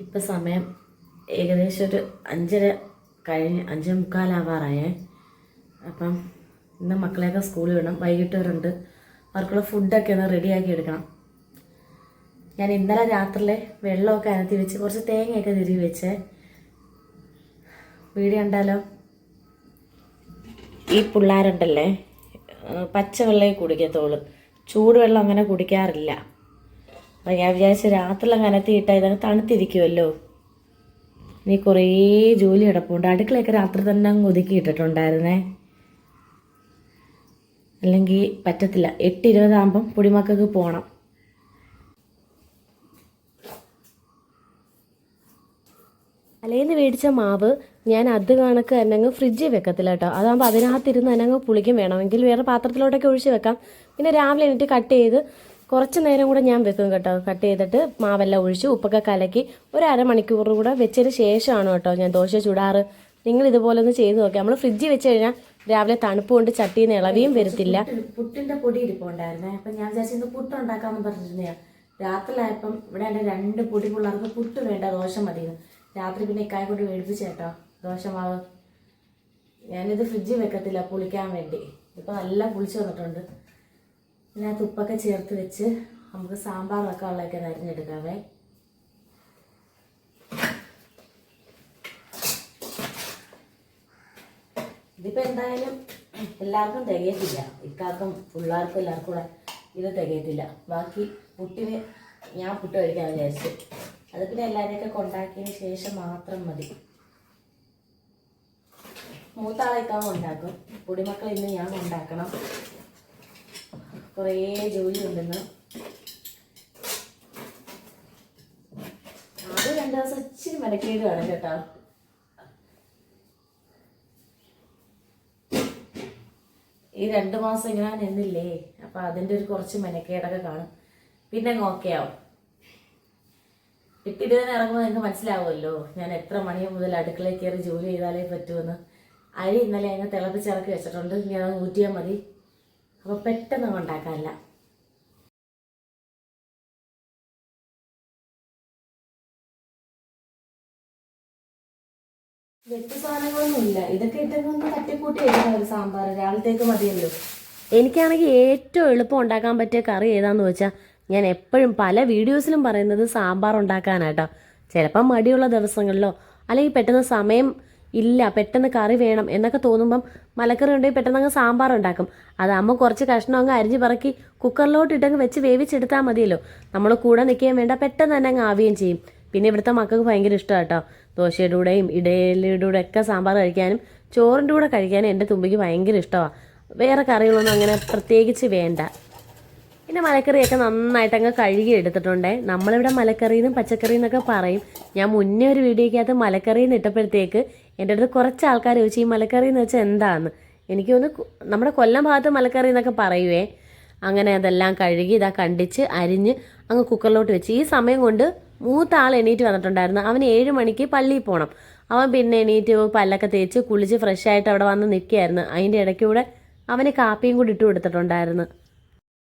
ഇപ്പം സമയം ഏകദേശം ഒരു 5:30 കഴിഞ്ഞ് 5:45 അപ്പം ഇന്ന് മക്കളെയൊക്കെ സ്കൂളിൽ വിടണം. വൈകിട്ട് വരുന്നുണ്ട്. അവർക്കുള്ള ഫുഡൊക്കെ ഒന്ന് റെഡിയാക്കി എടുക്കണം. ഞാൻ ഇന്നലെ രാത്രിയിലെ വെള്ളമൊക്കെ അനത്തി വെച്ച് കുറച്ച് തേങ്ങയൊക്കെ തിരികെ വെച്ച് വീഡിയോ ഉണ്ടല്ലോ. ഈ പിള്ളേരുണ്ടല്ലേ പച്ചവെള്ളമേ കുടിക്കത്തുള്ളൂ, ചൂടുവെള്ളം അങ്ങനെ കുടിക്കാറില്ല. അപ്പം ഞാൻ വിചാരിച്ച് രാത്രിയിൽ അങ്ങനെ അനത്തിയിട്ടാൽ ഇതൊക്കെ തണുത്തിരിക്കുമല്ലോ. ഇനി കുറേ ജോലി കിടപ്പുണ്ട്. അടുക്കളയൊക്കെ രാത്രി തന്നെ അങ്ങ് ഒതുക്കിയിട്ടിട്ടുണ്ടായിരുന്നേ, അല്ലെങ്കിൽ പറ്റത്തില്ല. 8:20 പൊടിമക്കൾക്ക് പോകണം. തലേന്ന് മേടിച്ച മാവ് ഞാൻ അത് കണക്ക് തന്നെ അങ്ങ് ഫ്രിഡ്ജിൽ വെക്കത്തില്ല കേട്ടോ. അതാകുമ്പോൾ അതിനകത്തിരുന്ന് തന്നെ അങ്ങ് പുളിക്കും. വേണമെങ്കിൽ വേറെ പാത്രത്തിലോട്ടൊക്കെ ഒഴിച്ച് വെക്കാം. പിന്നെ രാവിലെ എണീറ്റ് കട്ട് ചെയ്ത് കുറച്ച് നേരം കൂടെ ഞാൻ വെക്കും കേട്ടോ. കട്ട് ചെയ്തിട്ട് മാവെല്ലാം ഒഴിച്ച് ഉപ്പൊക്കെ കലക്കി ഒരു അരമണിക്കൂർ കൂടെ വെച്ചതിന് ശേഷമാണ് കേട്ടോ ഞാൻ ദോശ ചുടാറ്. നിങ്ങൾ ഇതുപോലെ ഒന്ന് ചെയ്ത് നോക്കാം. നമ്മൾ ഫ്രിഡ്ജിൽ വെച്ച് കഴിഞ്ഞാൽ രാവിലെ തണുപ്പ് കൊണ്ട് ചട്ടിയിൽ നിന്ന് ഇളവിയും വരത്തില്ല. പുട്ടിൻ്റെ പൊടി ഇരിപ്പുണ്ടായിരുന്നേ. അപ്പം ഞാൻ വിചാരിച്ചു ഇന്ന് പുട്ടുണ്ടാക്കാമെന്ന് പറഞ്ഞിരുന്നതാണ്. രാത്രിയിലായപ്പം ഇവിടെ എൻ്റെ 2 പൊടി പിള്ളേർക്ക് പുട്ട് വേണ്ട, ദോശ മതിയെന്ന്. രാത്രി പിന്നെ ഇക്കായ കൊണ്ട് മേടിപ്പിച്ചേട്ടോ ദോശമാവ്. ഞാനിത് ഫ്രിഡ്ജിൽ വെക്കത്തില്ല പുളിക്കാൻ വേണ്ടി. ഇപ്പം നല്ല പുളിച്ച് വന്നിട്ടുണ്ട്. ഇതിനകത്ത് ഉപ്പൊക്കെ ചേർത്ത് വെച്ച് നമുക്ക് സാമ്പാർ വെക്കാനുള്ളതൊക്കെ അരിഞ്ഞെടുക്കാവേ. ഇതിപ്പോൾ എന്തായാലും എല്ലാവർക്കും തികയത്തില്ല. ഇക്കാർക്കും പിള്ളേർക്കും എല്ലാവർക്കും കൂടെ ഇത് തികയത്തില്ല. ബാക്കി പുട്ടിന് ഞാൻ പുട്ട് കഴിക്കാൻ വിചാരിച്ചു. അത് പിന്നെ എല്ലാവരെയൊക്കെ കൊണ്ടാക്കിയതിന് ശേഷം മാത്രം മതി. മൂത്താളേക്കാവും ഉണ്ടാക്കും. പൊടിമക്കൾ ഇന്ന് ഞാൻ ഉണ്ടാക്കണം. കുറേ ജോലി ഉണ്ടെന്ന്. അത് 2 ദിവസം ഇച്ചിരി മെനക്കേട് വേണം കേട്ടോ. ഈ 2 മാസം ഇങ്ങനെ നിന്നില്ലേ, അപ്പം അതിൻ്റെ ഒരു കുറച്ച് മെനക്കേടൊക്കെ കാണും. പിന്നെ ഓക്കെ ആവും. 8:20 ഇറങ്ങുമ്പോൾ നിങ്ങൾക്ക് മനസ്സിലാവുമല്ലോ ഞാൻ എത്ര മണി മുതൽ അടുക്കളയിൽ കയറി ജോലി ചെയ്താലേ പറ്റുമെന്ന്. അരി ഇന്നലെ അതിനെ തിളപ്പിച്ചിറക്കി വെച്ചിട്ടുണ്ട്. ഇനി അത് ഊറ്റിയാൽ മതി. അപ്പോൾ പെട്ടെന്ന് ഉണ്ടാക്കാനല്ല. വെറ്റ് സാധനങ്ങളൊന്നും ഇല്ല. ഇതൊക്കെ ഇട്ടൊന്ന് തട്ടിക്കൂട്ടി എടുക്കണം. ഒരു സാമ്പാർ രാവിലത്തേക്ക് മതിയല്ലോ. എനിക്കാണെങ്കിൽ ഏറ്റവും എളുപ്പം ഉണ്ടാക്കാൻ പറ്റിയ കറി ഏതാന്ന് വെച്ചാൽ ഞാൻ എപ്പോഴും പല വീഡിയോസിലും പറയുന്നത് സാമ്പാർ ഉണ്ടാക്കാനാട്ടോ. ചിലപ്പം മടിയുള്ള ദിവസങ്ങളിലോ അല്ലെങ്കിൽ പെട്ടെന്ന് സമയം ഇല്ല, പെട്ടെന്ന് കറി വേണം എന്നൊക്കെ തോന്നുമ്പം മലക്കറി ഉണ്ടെങ്കിൽ പെട്ടെന്ന് അങ്ങ് സാമ്പാർ ഉണ്ടാക്കും. അതാകുമ്പോൾ കുറച്ച് കഷ്ണം അങ്ങ് അരിഞ്ഞ് പറക്കി കുക്കറിലോട്ട് ഇട്ടങ്ങ് വെച്ച് വേവിച്ചെടുത്താൽ മതിയല്ലോ. നമ്മൾ കൂടെ നിൽക്കുകയും വേണ്ട, പെട്ടെന്ന് തന്നെ അങ്ങ് ആവുകയും ചെയ്യും. പിന്നെ ഇവിടുത്തെ മക്കൾക്ക് ഭയങ്കര ഇഷ്ടമാണ് കേട്ടോ. ദോശയുടെ കൂടെയും ഇഡലിയുടെ കൂടെ ഒക്കെ സാമ്പാർ കഴിക്കാനും ചോറിൻ്റെ കൂടെ കഴിക്കാനും എൻ്റെ തുമ്പിക്ക് ഭയങ്കര ഇഷ്ടമാണ്. വേറെ കറികളൊന്നും അങ്ങനെ പ്രത്യേകിച്ച് വേണ്ട. പിന്നെ മലക്കറിയൊക്കെ നന്നായിട്ട് അങ്ങ് കഴുകി എടുത്തിട്ടുണ്ടേ. നമ്മളിവിടെ മലക്കറി എന്നും പച്ചക്കറി എന്നൊക്കെ പറയും. ഞാൻ മുന്നേ ഒരു വീഡിയോയ്ക്കകത്ത് മലക്കറി എന്ന് ഇട്ടപ്പോഴത്തേക്ക് എൻ്റെ അടുത്ത് കുറച്ച് ആൾക്കാർ ചോദിച്ചു ഈ മലക്കറി എന്ന് വെച്ചാൽ എന്താണെന്ന്. എനിക്ക് തോന്നുന്നു നമ്മുടെ കൊല്ലം ഭാഗത്ത് മലക്കറി എന്നൊക്കെ പറയുവേ. അങ്ങനെ അതെല്ലാം കഴുകി ഇതാ കണ്ടിച്ച് അരിഞ്ഞ് അങ്ങ് കുക്കറിലോട്ട് വെച്ച്. ഈ സമയം കൊണ്ട് മൂത്ത ആൾ എണീറ്റ് വന്നിട്ടുണ്ടായിരുന്നു. അവന് 7 മണിക്ക് പള്ളിയിൽ പോകണം. അവൻ പിന്നെ എണീറ്റ് പല്ലൊക്കെ തേച്ച് കുളിച്ച് ഫ്രഷായിട്ട് അവിടെ വന്ന് നിൽക്കുകയായിരുന്നു. അതിൻ്റെ ഇടയ്ക്കൂടെ അവന് കാപ്പിയും കൂടി ഇട്ട് കൊടുത്തിട്ടുണ്ടായിരുന്നു.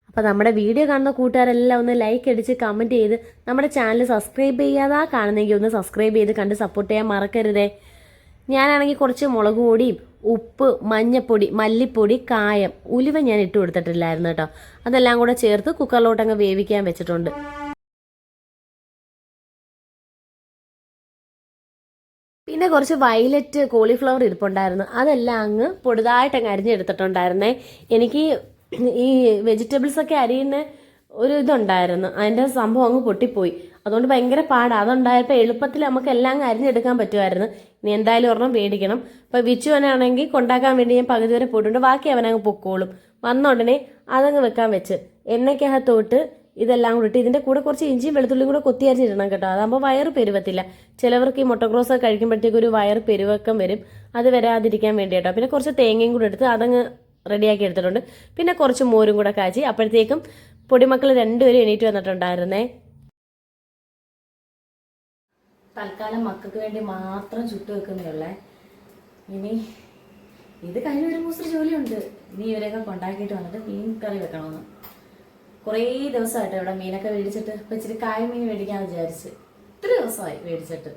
അപ്പോൾ നമ്മുടെ വീഡിയോ കാണുന്ന കൂട്ടുകാരെല്ലാം ഒന്ന് ലൈക്ക് അടിച്ച് കമൻറ്റ് ചെയ്ത് നമ്മുടെ ചാനൽ സബ്സ്ക്രൈബ് ചെയ്യാതാ കാണുന്നെങ്കിൽ ഒന്ന് സബ്സ്ക്രൈബ് ചെയ്ത് കണ്ട് സപ്പോർട്ട് ചെയ്യാൻ മറക്കരുതേ. ഞാനാണെങ്കിൽ കുറച്ച് മുളക് പൊടിയും ഉപ്പ്, മഞ്ഞപ്പൊടി, മല്ലിപ്പൊടി, കായം, ഉലുവ ഞാൻ ഇട്ട് കൊടുത്തിട്ടില്ലായിരുന്നു കേട്ടോ. അതെല്ലാം കൂടെ ചേർത്ത് കുക്കറിലോട്ടങ്ങ് വേവിക്കാൻ വെച്ചിട്ടുണ്ട്. പിന്നെ കുറച്ച് വയലറ്റ് കോളിഫ്ലവർ ഇരിപ്പുണ്ടായിരുന്നു. അതെല്ലാം അങ്ങ് പൊടുതായിട്ടങ്ങ് അരിഞ്ഞെടുത്തിട്ടുണ്ടായിരുന്നേ. എനിക്ക് ഈ വെജിറ്റബിൾസൊക്കെ അരിയുന്ന ഒരു ഇതുണ്ടായിരുന്നു, അതിൻ്റെ സംഭവം അങ്ങ് പൊട്ടിപ്പോയി. അതുകൊണ്ട് ഭയങ്കര പാടാണ്. അതുണ്ടായപ്പോൾ എളുപ്പത്തിൽ നമുക്ക് എല്ലാം അങ്ങ് അരിഞ്ഞെടുക്കാൻ പറ്റുമായിരുന്നു. ഇനി എന്തായാലും ഒരെണ്ണം മേടിക്കണം. ഇപ്പോൾ വിച്ചുവനാണെങ്കിൽ കൊണ്ടാക്കാൻ വേണ്ടി ഞാൻ പകുതി വരെ പോയിട്ടുണ്ട്. ബാക്കി അവനങ്ങ് പൊക്കോളും. വന്ന ഉടനെ അതങ്ങ് വെക്കാൻ വെച്ച് എണ്ണയ്ക്കകത്തോട്ട് ഇതെല്ലാം കൂടി ഇട്ട് ഇതിൻ്റെ കൂടെ കുറച്ച് ഇഞ്ചിയും വെളുത്തുള്ളിയും കൂടെ കൊത്തി അരിഞ്ഞിടണം കേട്ടോ. അതാകുമ്പോൾ വയറ് പെരുവത്തില്ല. ചിലവർക്ക് ഈ മുട്ടക്രോസ് കഴിക്കുമ്പോഴത്തേക്ക് ഒരു വയറ് പെരുവക്കം വരും. അത് വരാതിരിക്കാൻ വേണ്ടി കേട്ടോ. പിന്നെ കുറച്ച് തേങ്ങയും കൂടെ എടുത്ത് അതങ്ങ് റെഡിയാക്കി എടുത്തിട്ടുണ്ട്. പിന്നെ കുറച്ച് മോരും കൂടെ കാച്ചി. അപ്പോഴത്തേക്കും പൊടിമക്കൾ 2 പേരും എണീറ്റ് വന്നിട്ടുണ്ടായിരുന്നേ. തൽക്കാലം മക്കൾക്ക് വേണ്ടി മാത്രം ചുട്ടു വെക്കുന്നേ. ഇനി ഇത് കഴിഞ്ഞ ഒരു മൂസർ ജോലിയുണ്ട്. ഇനി ഇവരെയൊക്കെ കൊണ്ടാക്കിയിട്ട് വന്നിട്ട് മീൻ കറി വെക്കണമെന്ന്. കുറേ ദിവസമായിട്ട് ഇവിടെ മീനൊക്കെ മേടിച്ചിട്ട് ഇപ്പം ഇച്ചിരി കായ മീൻ മേടിക്കാമെന്ന് വിചാരിച്ച്. ഒത്തിരി ദിവസമായി മേടിച്ചിട്ട്.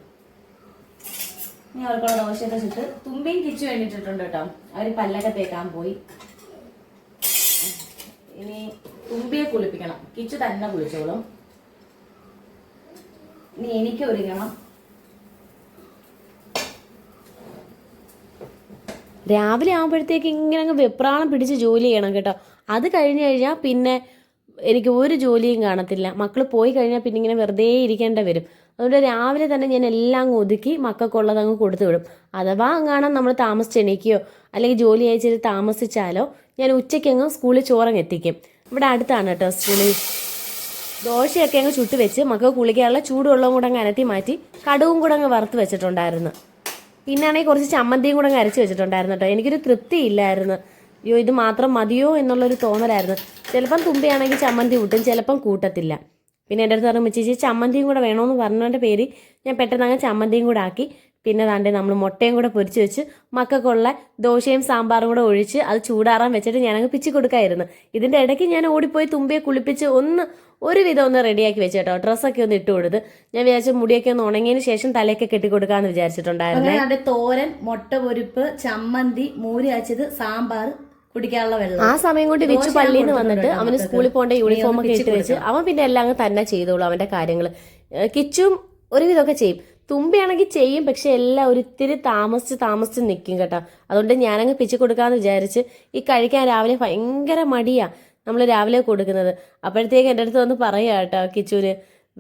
ഇനി അവർക്കുള്ള ദോശയൊക്കെ ചുട്ട് തുമ്പിയും കിച്ചു വേണ്ടിയിട്ടുണ്ട് കേട്ടോ. അവര് പല്ലൊക്കെ തേക്കാൻ പോയി. ഇനി തുമ്പിയെ കുളിപ്പിക്കണം. കിച്ചു തന്നെ കുളിച്ചോളും. ഇനി എനിക്ക് ഒരുങ്ങണം. രാവിലെ ആകുമ്പോഴത്തേക്ക് ഇങ്ങനെ അങ്ങ് വെപ്രാളം പിടിച്ച് ജോലി ചെയ്യണം കേട്ടോ. അത് കഴിഞ്ഞ് കഴിഞ്ഞാൽ പിന്നെ എനിക്ക് ഒരു ജോലിയും കാണത്തില്ല. മക്കൾ പോയി കഴിഞ്ഞാൽ പിന്നെ ഇങ്ങനെ വെറുതെ ഇരിക്കേണ്ട വരും. അതുകൊണ്ട് രാവിലെ തന്നെ ഞാൻ എല്ലാം അങ്ങ് ഒതുക്കി മക്കൾക്കുള്ളത് അങ്ങ് കൊടുത്തു വിടും. അഥവാ അങ്ങാണം നമ്മൾ താമസിച്ച് എണീക്കുകയോ അല്ലെങ്കിൽ ജോലി അയച്ചിട്ട് താമസിച്ചാലോ ഞാൻ ഉച്ചയ്ക്കങ്ങ് സ്കൂളിൽ ചോറങ്ങ് എത്തിക്കും. ഇവിടെ അടുത്താണ് കേട്ടോ സ്കൂളിൽ. ദോശയൊക്കെ അങ്ങ് ചുട്ട് വെച്ച് മക്കൾക്ക് കുളിക്കാനുള്ള ചൂടുവെള്ളവും കൂടെ അങ്ങ് അനത്തി മാറ്റി കടുവും കൂടെ അങ്ങ് വറുത്ത് വെച്ചിട്ടുണ്ടായിരുന്നു. പിന്നാണെങ്കിൽ കുറച്ച് ചമ്മന്തിയും കൂടെ അങ്ങ് അരച്ച് വെച്ചിട്ടുണ്ടായിരുന്നു കേട്ടോ. എനിക്കൊരു തൃപ്തി ഇല്ലായിരുന്നു. അയ്യോ ഇത് മാത്രം മതിയോ എന്നുള്ളൊരു തോന്നലായിരുന്നു. ചിലപ്പം തുമ്പിയാണെങ്കിൽ ചമ്മന്തി കൂട്ടും, ചിലപ്പം കൂട്ടത്തില്ല. പിന്നെ എൻ്റെ അടുത്ത് പറഞ്ഞു ചേച്ചി ചമ്മന്തിയും കൂടെ വേണമെന്ന് പറഞ്ഞതിൻ്റെ പേര് ഞാൻ പെട്ടെന്ന് അങ്ങ് ചമ്മന്തിയും കൂടെ ആക്കി. പിന്നെ താണ്ടെ നമ്മൾ മുട്ടയും കൂടെ പൊരിച്ച് വെച്ച് മക്കൾക്കുള്ള ദോശയും സാമ്പാറും കൂടെ ഒഴിച്ച് അത് ചൂടാറാൻ വെച്ചിട്ട് ഞാനങ്ങ് പിച്ചി കൊടുക്കായിരുന്നു. ഇതിൻ്റെ ഇടയ്ക്ക് ഞാൻ ഓടിപ്പോയി തുമ്പിയെ കുളിപ്പിച്ച് ഒരുവിധം ഒന്ന് റെഡിയാക്കി വെച്ച് കേട്ടോ. ഡ്രസ്സൊക്കെ ഒന്ന് ഇട്ട് കൊടുത്ത് ഞാൻ വിചാരിച്ച മുടിയൊക്കെ ഒന്ന് ഉണങ്ങിയതിന് ശേഷം തലയൊക്കെ കെട്ടിക്കൊടുക്കാന്ന് വിചാരിച്ചിട്ടുണ്ടായിരുന്നു. അതിന്റെ തോരൻ, മുട്ട പൊരിപ്പ്, ചമ്മന്തി, മൂരി അച്ചത്, സാമ്പാർ, കുടിക്കാനുള്ള വെള്ളം. ആ സമയം കൊണ്ട് വിച്ചു പള്ളിയിൽ നിന്ന് വന്നിട്ട് അവന് സ്കൂളിൽ പോകേണ്ട യൂണിഫോം ഒക്കെ ഇട്ട് വെച്ച് അവൻ പിന്നെ എല്ലാം അങ്ങ് തന്നെ ചെയ്തോളൂ അവന്റെ കാര്യങ്ങൾ. കിച്ചും ഒരുവിധമൊക്കെ ചെയ്യും. തുമ്പിയാണെങ്കിൽ ചെയ്യും, പക്ഷെ എല്ലാം ഒരിത്തിരി താമസിച്ച് നിൽക്കും കേട്ടോ. അതുകൊണ്ട് ഞാനങ്ങ് പിച്ചു കൊടുക്കാന്ന് വിചാരിച്ച്. ഈ കഴിക്കാൻ രാവിലെ ഭയങ്കര മടിയാ നമ്മൾ രാവിലെ കൊടുക്കുന്നത്. അപ്പോഴത്തേക്ക് എൻ്റെ അടുത്ത് വന്ന് പറയാ കേട്ടോ കിച്ചുവിന്,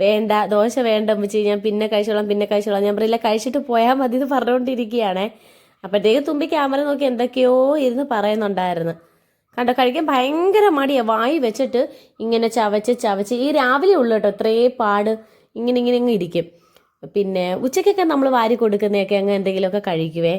വേണ്ട ദോശ വേണ്ട അമ്മച്ചി, ഞാൻ പിന്നെ കഴിച്ചോളാം. ഞാൻ പറയില്ല കഴിച്ചിട്ട് പോയാൽ മതി എന്ന് പറഞ്ഞുകൊണ്ടിരിക്കുകയാണേ. അപ്പോഴത്തേക്ക് തുമ്പി ക്യാമറ നോക്കി എന്തൊക്കെയോ ഇരുന്ന് പറയുന്നുണ്ടായിരുന്നു. കണ്ടോ കഴിക്കാൻ ഭയങ്കര മടിയാ. വായി വെച്ചിട്ട് ഇങ്ങനെ ചവച്ച് ഈ രാവിലെ ഉള്ളു കേട്ടോ ഇത്രേ പാട്. ഇങ്ങനെ ഇരിക്കും. പിന്നെ ഉച്ചയ്ക്കൊക്കെ നമ്മൾ വാരി കൊടുക്കുന്നതൊക്കെ അങ്ങ് എന്തെങ്കിലുമൊക്കെ കഴിക്കുവേ.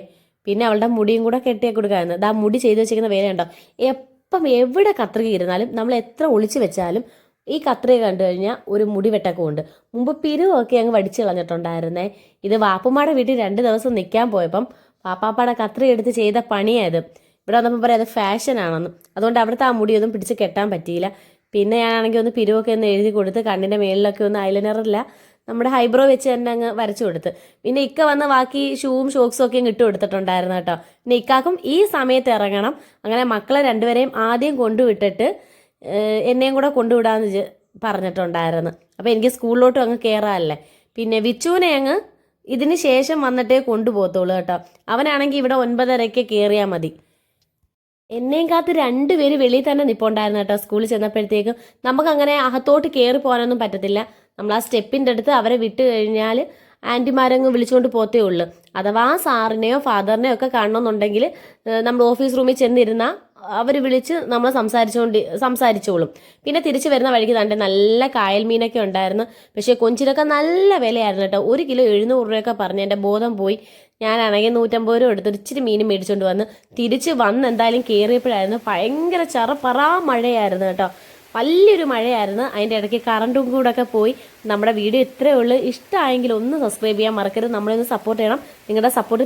പിന്നെ അവളുടെ മുടിയും കൂടെ കെട്ടിയൊക്കെ കൊടുക്കാമായിരുന്നു. ആ മുടി ചെയ്ത് വെച്ചിരിക്കുന്ന വേല ഉണ്ടോ, എപ്പം എവിടെ കത്രിക ഇരുന്നാലും നമ്മൾ എത്ര ഒളിച്ചു വെച്ചാലും ഈ കത്രിക കണ്ടു കഴിഞ്ഞാൽ ഒരു മുടി വെട്ടൊക്കെ ഉണ്ട്. മുമ്പ് പിരിവൊക്കെ അങ്ങ് വടിച്ചു കളഞ്ഞിട്ടുണ്ടായിരുന്നേ. ഇത് വാപ്പുമാടെ വീട്ടിൽ 2 ദിവസം നിൽക്കാൻ പോയപ്പം പാപ്പാപ്പാടെ കത്രിക എടുത്ത് ചെയ്ത പണിയായത്. ഇവിടെ വന്നപ്പോൾ പറയാം അത് ഫാഷനാണെന്ന്. അതുകൊണ്ട് അവിടുത്തെ ആ മുടിയൊന്നും പിടിച്ച് കെട്ടാൻ പറ്റിയില്ല. പിന്നെ ഞാനാണെങ്കിൽ ഒന്ന് പിരിവൊക്കെ ഒന്ന് എഴുതി കൊടുത്ത് കണ്ണിൻ്റെ മേളിലൊക്കെ ഒന്ന് ഐലൈനറില്ല നമ്മുടെ ഹൈബ്രോ വെച്ച് തന്നെ അങ്ങ് വരച്ചു കൊടുത്ത്. പിന്നെ ഇക്ക വന്ന് ബാക്കി ഷൂവും ഷോക്സും ഒക്കെ ഇട്ട് കൊടുത്തിട്ടുണ്ടായിരുന്നു കേട്ടോ. പിന്നെ ഇക്കാക്കും ഈ സമയത്ത് ഇറങ്ങണം. അങ്ങനെ മക്കളെ രണ്ടുപേരെയും ആദ്യം കൊണ്ടുവിട്ടിട്ട് എന്നെയും കൂടെ കൊണ്ടുവിടാമെന്ന് പറഞ്ഞിട്ടുണ്ടായിരുന്നു. അപ്പോൾ എനിക്ക് സ്കൂളിലോട്ടും അങ്ങ് കയറാമല്ലേ. പിന്നെ വിച്ചുവിനെ അങ്ങ് ഇതിന് ശേഷം വന്നിട്ടേ കൊണ്ടുപോകത്തുള്ളൂ കേട്ടോ. അവനാണെങ്കിൽ ഇവിടെ 9:30 കയറിയാൽ മതി. എന്നെയും കാത്ത് 2 പേര് വെളിയിൽ തന്നെ നിൽപ്പുണ്ടായിരുന്നു കേട്ടോ. സ്കൂളിൽ ചെന്നപ്പോഴത്തേക്കും നമുക്കങ്ങനെ അകത്തോട്ട് കയറി പോകാനൊന്നും പറ്റത്തില്ല. നമ്മൾ ആ സ്റ്റെപ്പിൻ്റെ അടുത്ത് അവരെ വിട്ട് കഴിഞ്ഞാൽ ആൻറ്റിമാരങ്ങ് വിളിച്ചുകൊണ്ട് പോത്തേ ഉള്ളൂ. അഥവാ സാറിനെയോ ഫാദറിനെയോ ഒക്കെ കാണണമെന്നുണ്ടെങ്കിൽ നമ്മൾ ഓഫീസ് റൂമിൽ ചെന്നിരുന്നാൽ അവർ വിളിച്ച് നമ്മൾ സംസാരിച്ചോളും. പിന്നെ തിരിച്ചു വരുന്ന വഴിക്ക് തന്നെ നല്ല കായൽ മീനൊക്കെ ഉണ്ടായിരുന്നു. പക്ഷേ കൊഞ്ചിനൊക്കെ നല്ല വിലയായിരുന്നു കേട്ടോ. 1 കിലോ 700 രൂപയൊക്കെ പറഞ്ഞ് എൻ്റെ ബോധം പോയി. ഞാനാണെങ്കിൽ 150 രൂപ എടുത്ത് ഇച്ചിരി മീൻ മേടിച്ചുകൊണ്ട് വന്ന് തിരിച്ച് എന്തായാലും കയറിയപ്പോഴായിരുന്നു ഭയങ്കര ചറപ്പറാ മഴയായിരുന്നു കേട്ടോ. വലിയൊരു മഴയായിരുന്നു. അതിൻ്റെ ഇടയ്ക്ക് കറണ്ടും കൂടെ ഒക്കെ പോയി. നമ്മുടെ വീഡിയോ ഇത്രയേ ഉള്ളൂ. ഇഷ്ടമായെങ്കിൽ ഒന്ന് സബ്സ്ക്രൈബ് ചെയ്യാൻ മറക്കരുത്. നമ്മളൊന്ന് സപ്പോർട്ട് ചെയ്യണം. നിങ്ങളുടെ സപ്പോർട്ട്